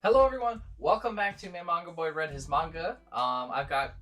Hello everyone, welcome back to My Manga Boy Read His Manga. I've got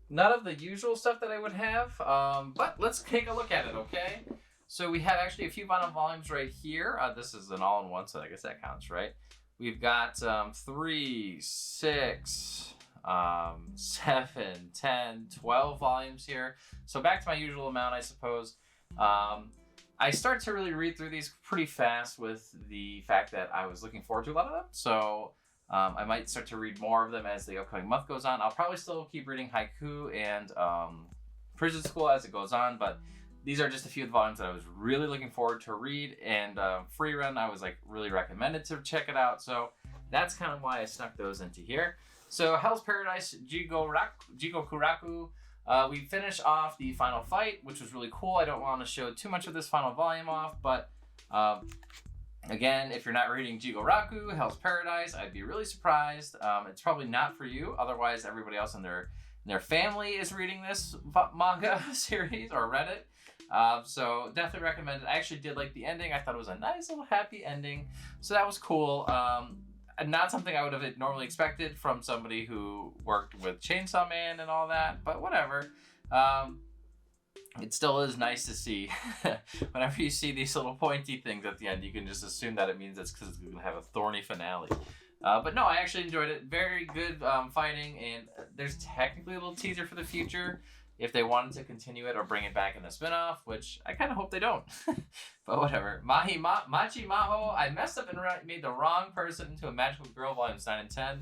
none of the usual stuff that I would have, but let's take a look at it, okay? So we have actually a few vinyl volumes right here. This is an all-in-one, so I guess that counts, right? We've got 3, 6, 7, 10, 12 volumes here. So back to my usual amount, I suppose. I start to really read through these pretty fast with the fact that I was looking forward to a lot of them. So I might start to read more of them as the upcoming month goes on. I'll probably still keep reading Haiku and Prison School as it goes on, but these are just a few of the volumes that I was really looking forward to read. And Free Run, I was like really recommended to check it out. So that's kind of why I snuck those into here. So Hell's Paradise, Jigokuraku. We finish off the final fight, which was really cool. I don't want to show too much of this final volume off, but again, if you're not reading Jigoraku, Hell's Paradise, I'd be really surprised. It's probably not for you. Otherwise, everybody else in their family is reading this manga series or read it. So definitely recommend it. I actually did like the ending. I thought it was a nice little happy ending. So that was cool. Not something I would have normally expected from somebody who worked with Chainsaw Man and all that, but whatever. It still is nice to see. Whenever you see these little pointy things at the end, you can just assume that it means it's because it's going to have a thorny finale. But no, I actually enjoyed it. Very good fighting, and there's technically a little teaser for the future if they wanted to continue it or bring it back in a spin-off, which I kind of hope they don't. But whatever. Machi Maho, I messed up and made the wrong person into a magical girl, volumes 9 and 10.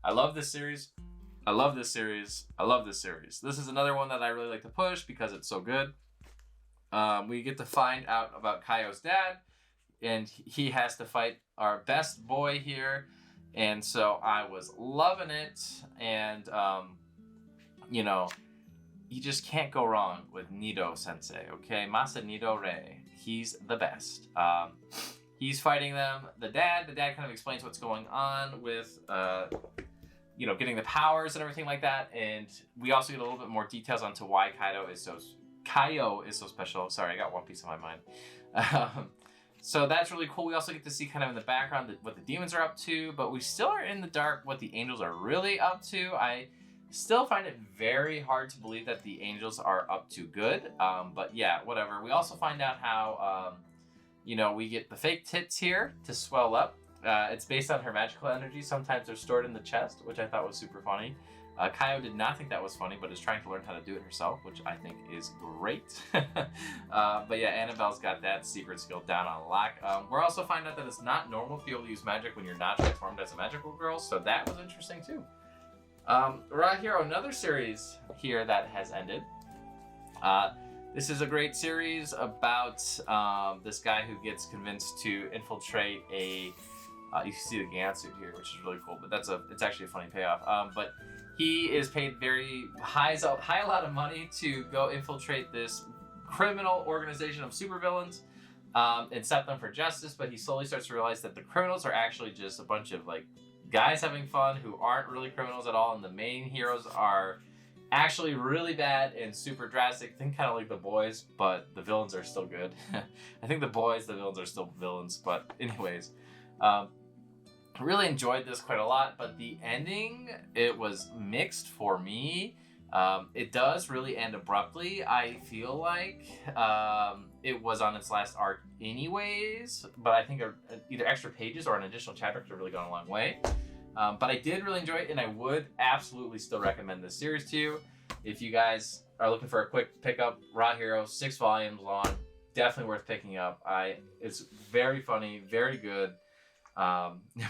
I love this series. I love this series. I love this series. This is another one that I really like to push because it's so good. We get to find out about Kaio's dad, and he has to fight our best boy here. And so I was loving it. And, you know, you just can't go wrong with Nido Sensei, okay? Masa Nido Rei. He's the best. He's fighting them. The dad kind of explains what's going on with, you know, getting the powers and everything like that. And we also get a little bit more details onto why Kaio is so special. Sorry, I got one piece of my mind. So that's really cool. We also get to see kind of in the background what the demons are up to, but we still are in the dark what the angels are really up to. I still find it very hard to believe that the angels are up to good. But yeah, whatever. We also find out how, you know, we get the fake tits here to swell up. It's based on her magical energy. Sometimes they're stored in the chest, which I thought was super funny. Kaio did not think that was funny, but is trying to learn how to do it herself, which I think is great. But yeah, Annabelle's got that secret skill down on lock. We're also finding out that it's not normal to be able to use magic when you're not transformed as a magical girl, so that was interesting too. Right here, another series here that has ended. This is a great series about this guy who gets convinced to infiltrate a... you see the Gansuit here, which is really cool, but it's actually a funny payoff. But he is paid very high a lot of money to go infiltrate this criminal organization of supervillains and set them for justice. But he slowly starts to realize that the criminals are actually just a bunch of like guys having fun who aren't really criminals at all, and the main heroes are actually really bad and super drastic. Think kind of like The Boys, but the villains are still good. I think The Boys, the villains are still villains, but anyways. Really enjoyed this quite a lot, but the ending, it was mixed for me. It does really end abruptly. I feel like it was on its last arc anyways, but I think either extra pages or an additional chapter could have really gone a long way. But I did really enjoy it, and I would absolutely still recommend this series to you. If you guys are looking for a quick pickup, Raw Hero, 6 volumes long, definitely worth picking up. It's very funny, very good.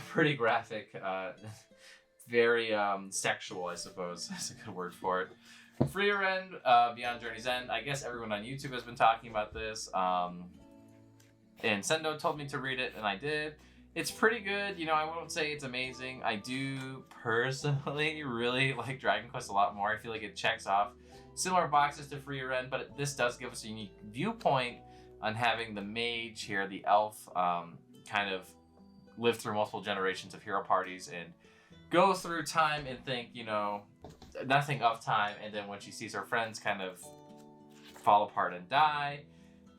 Pretty graphic, very sexual, I suppose is a good word for it. Free Rend, Beyond Journey's End. I guess everyone on YouTube has been talking about this. And Sendo told me to read it, and I did. It's pretty good. You know, I won't say it's amazing. I do personally really like Dragon Quest a lot more. I feel like it checks off similar boxes to Free Rend, but this does give us a unique viewpoint on having the mage here, the elf, kind of live through multiple generations of hero parties and go through time and think, you know, nothing of time. And then when she sees her friends kind of fall apart and die,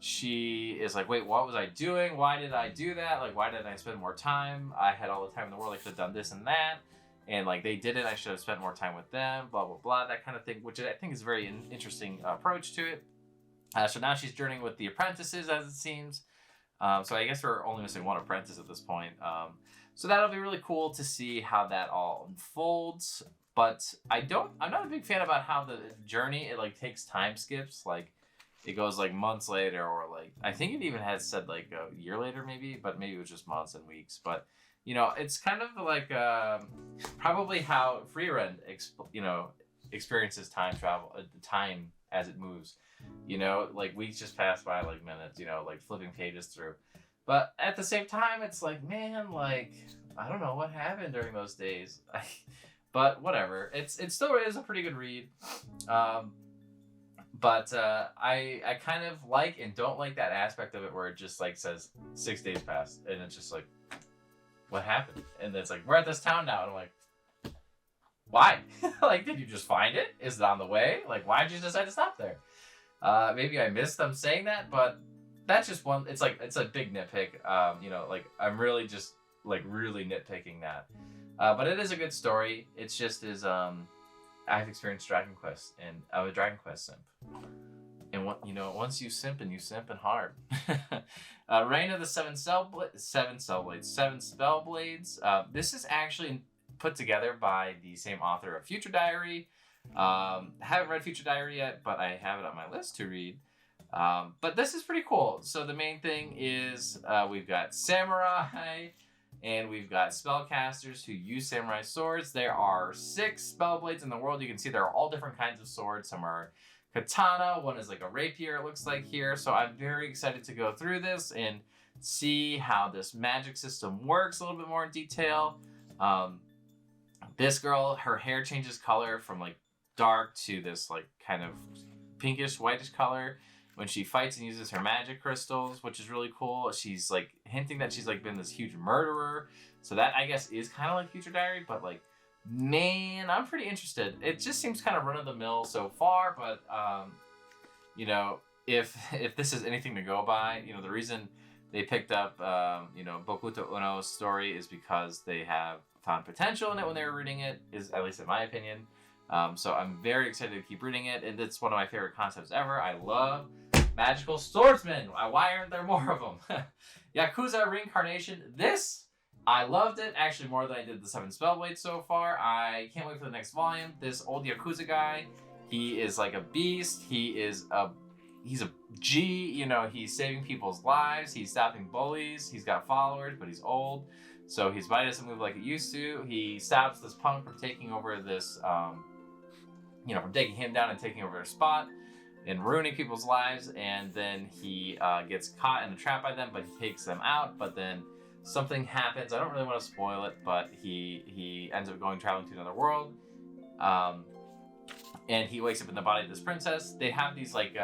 she is like, wait, what was I doing? Why did I do that? Like, why didn't I spend more time? I had all the time in the world. I could have done this and that. And like they didn't. I should have spent more time with them. Blah blah blah. That kind of thing, which I think is a very interesting approach to it. So now she's journeying with the apprentices, as it seems. So I guess we're only missing one apprentice at this point. So that'll be really cool to see how that all unfolds. But I'm not a big fan about how the journey, it like takes time skips. Like it goes like months later, or like, I think it even had said like a year later maybe, but maybe it was just months and weeks. But, you know, it's kind of like probably how Freerun, experiences time travel, time as it moves. You know, like weeks just pass by like minutes, you know, like flipping pages through. But at the same time, it's like, man, like, I don't know what happened during those days. But whatever. It still is a pretty good read. But I kind of like and don't like that aspect of it where it just like says 6 days passed. And it's just like, what happened? And it's like, we're at this town now. And I'm like, why? Like, did you just find it? Is it on the way? Like, why did you decide to stop there? Maybe I missed them saying that, but that's just one. It's like, it's a big nitpick. You know, like I'm really just like really nitpicking that. But it is a good story. It's just I've experienced Dragon Quest, and I'm a Dragon Quest simp. And what, you know, once you simp and hard. Reign of the Seven Spellblades. This is actually put together by the same author of Future Diary. Haven't read Future Diary yet, but I have it on my list to read. But this is pretty cool. So the main thing is we've got samurai and we've got spellcasters who use samurai swords. There are 6 spellblades in the world. You can see there are all different kinds of swords. Some are katana, one is like a rapier, it looks like here. So I'm very excited to go through this and see how this magic system works a little bit more in detail. This girl, her hair changes color from like dark to this like kind of pinkish whitish color when she fights and uses her magic crystals, which is really cool. She's like hinting that she's like been this huge murderer. So that I guess is kind of like Future Diary, but like, man, I'm pretty interested. It just seems kind of run of the mill so far, but you know, if this is anything to go by, you know, the reason they picked up you know, Bokuto Uno's story is because they have found potential in it when they were reading it, is at least in my opinion. So I'm very excited to keep reading it, and it's one of my favorite concepts ever. I love magical swordsmen. Why aren't there more of them? Yakuza Reincarnation. This, I loved it actually more than I did the 7 Spellblades so far. I can't wait for the next volume. This old Yakuza guy, he is like a beast. He's a G, you know, he's saving people's lives. He's stopping bullies. He's got followers, but he's old. So his body doesn't move like it used to. He stops this punk from taking over this, you know, from taking him down and taking over their spot and ruining people's lives. And then he gets caught in a trap by them, but he takes them out. But then something happens. I don't really want to spoil it, but he ends up traveling to another world. And he wakes up in the body of this princess. They have these like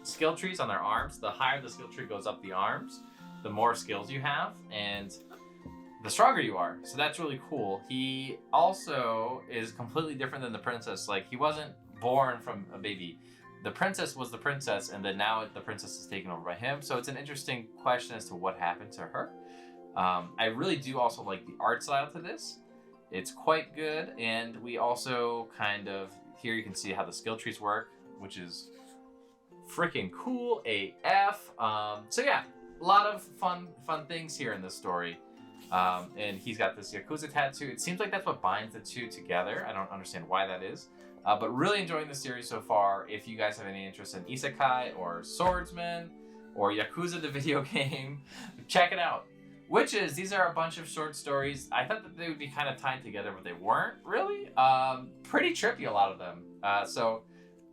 skill trees on their arms. The higher the skill tree goes up the arms, the more skills you have, and the stronger you are. So that's really cool. He also is completely different than the princess. Like, he wasn't born from a baby. The princess was the princess, and then now the princess is taken over by him. So it's an interesting question as to what happened to her. I really do also like the art style to this. It's quite good, and we also kind of, here you can see how the skill trees work, which is freaking cool AF. So yeah, a lot of fun things here in this story. And he's got this Yakuza tattoo. It seems like that's what binds the two together. I don't understand why that is. But really enjoying the series so far. If you guys have any interest in Isekai or Swordsman or Yakuza the video game, check it out. Witches, these are a bunch of short stories. I thought that they would be kind of tied together, but they weren't really. Pretty trippy, a lot of them. So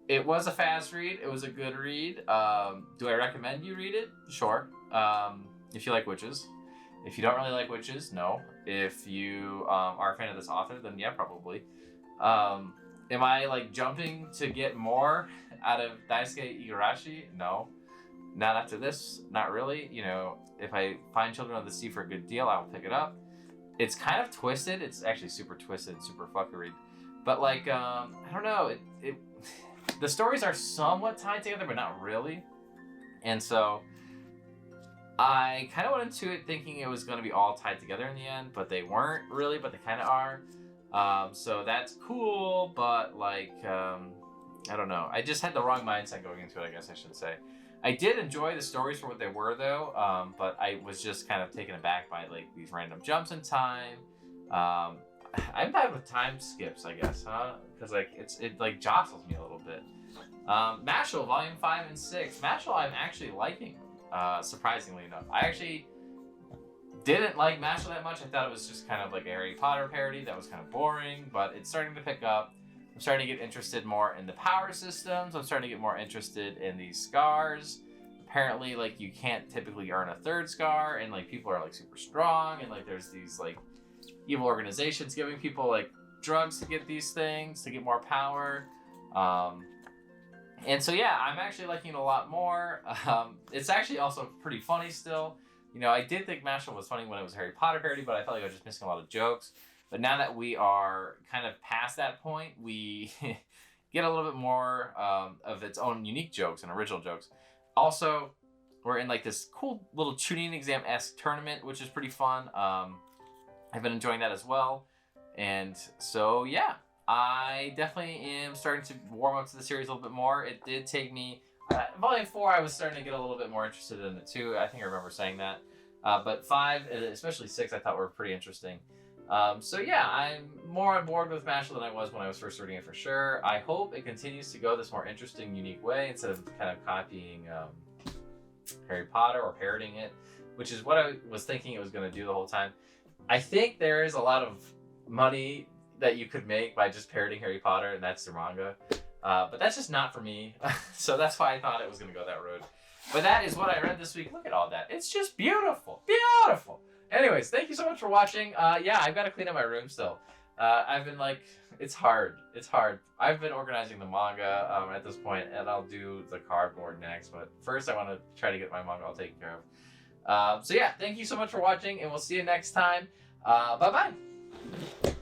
it was a fast read. It was a good read. Do I recommend you read it? Sure. If you like witches. If you don't really like witches, no. If you are a fan of this author, then yeah, probably. Am I like jumping to get more out of Daisuke Igarashi? No. Not after this, not really. You know, if I find Children of the Sea for a good deal, I'll pick it up. It's kind of twisted. It's actually super twisted, super fuckery. But like, I don't know. The stories are somewhat tied together, but not really. And so I kind of went into it thinking it was going to be all tied together in the end, but they weren't really, but they kind of are. So that's cool, but like, I don't know. I just had the wrong mindset going into it, I guess I should say. I did enjoy the stories for what they were, though, but I was just kind of taken aback by like these random jumps in time. I'm bad with time skips, I guess, huh? Because like it like jostles me a little bit. Mashal Volume 5 and 6. Mashal I'm actually liking, surprisingly enough. I actually didn't like Mashal that much. I thought it was just kind of like a Harry Potter parody that was kind of boring, but it's starting to pick up. I'm starting to get interested more in the power systems. I'm starting to get more interested in these scars. Apparently, like, you can't typically earn a third scar, and like people are like super strong, and like there's these like evil organizations giving people like drugs to get these things to get more power. And so yeah, I'm actually liking it a lot more. It's actually also pretty funny still. You know, I did think Mashal was funny when it was a Harry Potter parody, but I felt like I was just missing a lot of jokes. But now that we are kind of past that point, we get a little bit more of its own unique jokes and original jokes. Also, we're in like this cool little tuning exam-esque tournament, which is pretty fun. I've been enjoying that as well. And so, yeah, I definitely am starting to warm up to the series a little bit more. It did take me... Volume 4, I was starting to get a little bit more interested in it too. I think I remember saying that. But 5, especially 6, I thought were pretty interesting. So yeah, I'm more on board with Mashal than I was when I was first reading it for sure. I hope it continues to go this more interesting, unique way instead of kind of copying Harry Potter or parodying it, which is what I was thinking it was going to do the whole time. I think there is a lot of money that you could make by just parodying Harry Potter, and that's the manga. But that's just not for me. So that's why I thought it was going to go that road. But that is what I read this week. Look at all that. It's just beautiful. Beautiful. Anyways, thank you so much for watching. Yeah, I've got to clean up my room still. I've been like, it's hard. It's hard. I've been organizing the manga at this point, and I'll do the cardboard next. But first, I want to try to get my manga all taken care of. So yeah, thank you so much for watching, and we'll see you next time. Bye-bye.